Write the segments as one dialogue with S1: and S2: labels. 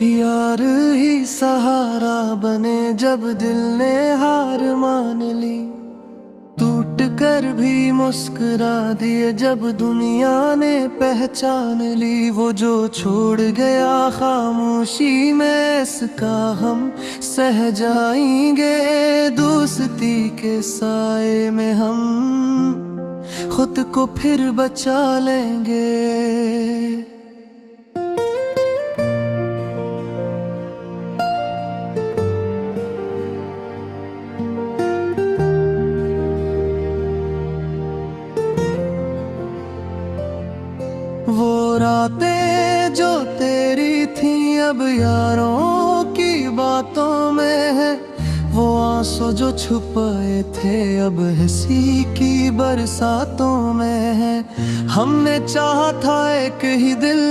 S1: यार ही सहारा बने जब दिल ने हार मान ली। टूट कर भी मुस्कुरा दिए जब दुनिया ने पहचान ली। वो जो छोड़ गया खामोशी में इसका हम सह जाएंगे। दोस्ती के साए में हम खुद को फिर बचा लेंगे। वो रातें जो तेरी थी अब यारों की बातों में है। वो आंसू जो छुपाए थे अब हंसी की बरसातों में है। हमने चाहा था एक ही दिल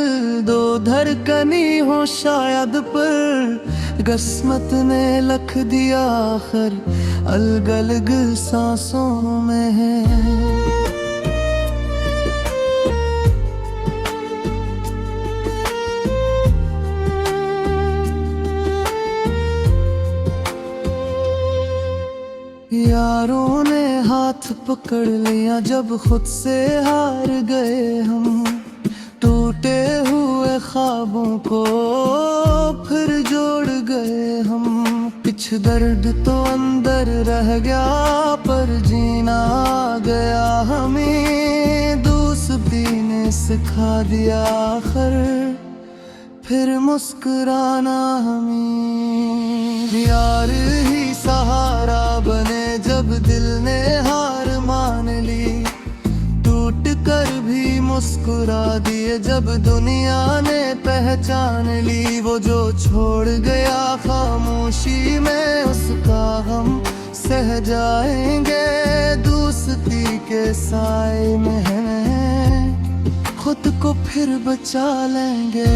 S1: दो धड़कनी हो शायद, पर किस्मत ने लिख दिया आखिर अलग अलग सांसों में है। यारों ने हाथ पकड़ लिया जब खुद से हार गए हम। टूटे हुए ख्वाबों को फिर जोड़ गए हम। कुछ दर्द तो अंदर रह गया पर जीना आ गया हमें। दोस्ती ने सिखा दिया आखिर फिर मुस्कुराना हमें। यार ही सहारा बने जब दिल ने हार मान ली। टूट कर भी मुस्कुरा दिए जब दुनिया ने पहचान ली। वो जो छोड़ गया खामोशी में उसका हम सह जाएंगे। दोस्ती के साए में है खुद को फिर बचा लेंगे।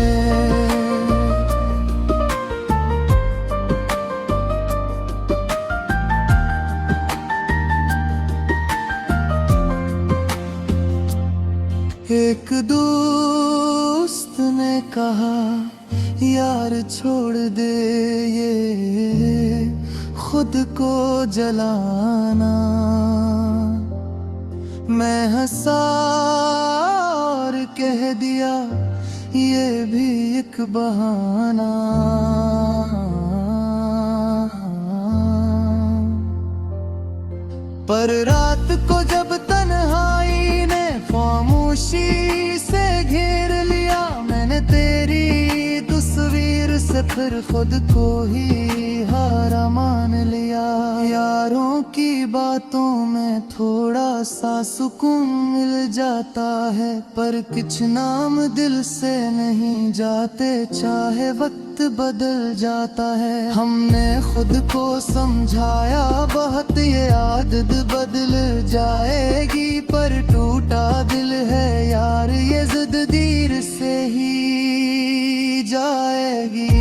S1: एक दोस्त ने कहा यार छोड़ दे ये खुद को जलाना। मैं हंसा और कह दिया ये भी एक बहाना। पर रात को जब तन्हाई ने खामोशी से घेर लिया, मैंने तेरी तस्वीर से फिर खुद को ही हारा मान लिया। यारों की बातों में थोड़ा सा सुकून मिल जाता है, पर कुछ नाम दिल से नहीं जाते चाहे वक्त बदल जाता है। हमने खुद को समझाया बहुत ये आदत बदल जाएगी, पर टूटा दिल है यार ये जिद देर से ही जाएगी।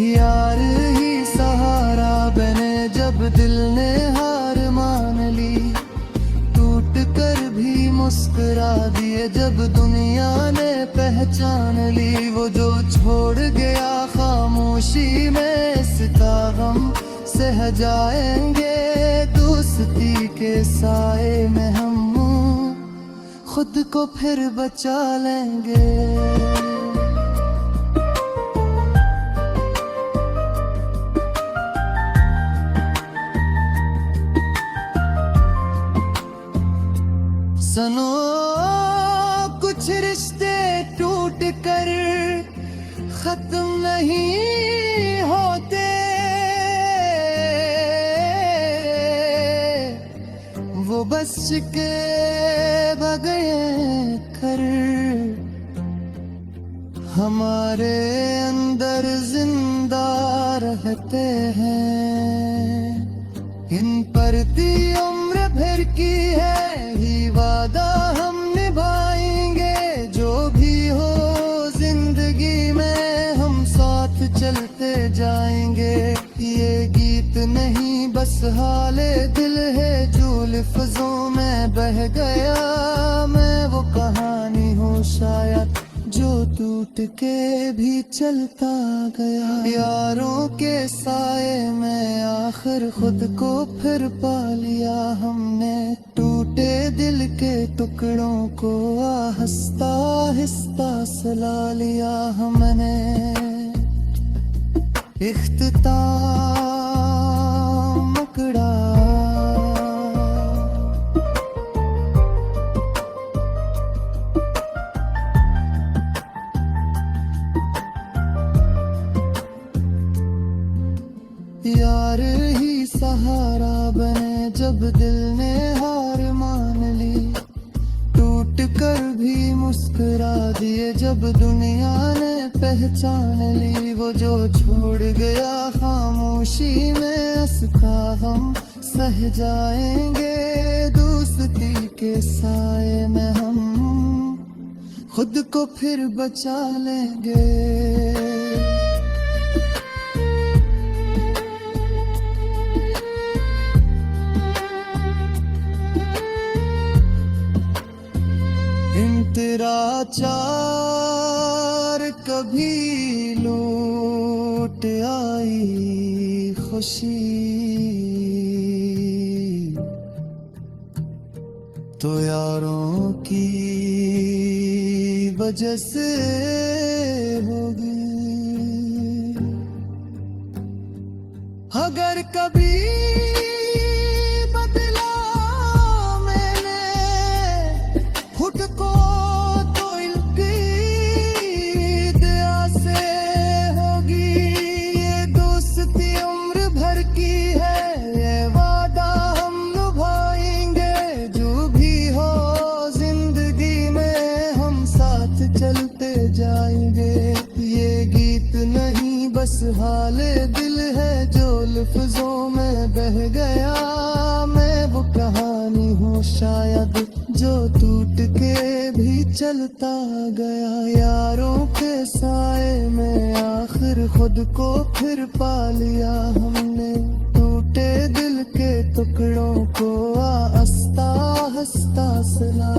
S1: यार ही सहारा बने जब दिल ने हार मान ली। टूट कर भी मुस्कुरा दिए जब दुनिया ने पहचान ली। वो जो छोड़ गया खामोशी में इसका गम सह जाएंगे। दोस्ती के साए में हम खुद को फिर बचा लेंगे। सनो कुछ रिश्ते टूट कर खत्म नहीं होते, वो बस के बगए कर हमारे अंदर जिंदा रहते हैं। इन पर दी उम्र भर की है ही वादा हम निभाएंगे। जो भी हो जिंदगी में हम साथ चलते जाएंगे। ये गीत नहीं बस हाले दिल है जो लफ्जों में बह गया। मैं वो कहानी हूँ शायद जो टूट के भी चलता गया। यारों के साए में आखिर खुद को फिर पा लिया हमने। टूटे दिल के टुकड़ों को आहिस्ता आहिस्ता सला लिया हमने। इख्तिताम मकड़ा यार ही सहारा बने जब दिल ने हार मान ली। टूट कर भी मुस्कुरा दिए जब दुनिया ने पहचान ली। वो जो छोड़ गया खामोशी में उसका हम सह जाएंगे। दोस्ती के साए में हम खुद को फिर बचा लेंगे। तेरा चार कभी लौट आई खुशी तो यारों की वजह से होगी। अगर कभी बदला मैंने खुद को चलते जाएंगे। ये गीत नहीं बस हाले दिल है जो लफ्जों में बह गया। मैं वो कहानी हूँ शायद जो टूट के भी चलता गया। यारों के साए में आखिर खुद को फिर पा लिया हमने। टूटे दिल के टुकड़ों को आहिस्ता आहिस्ता सला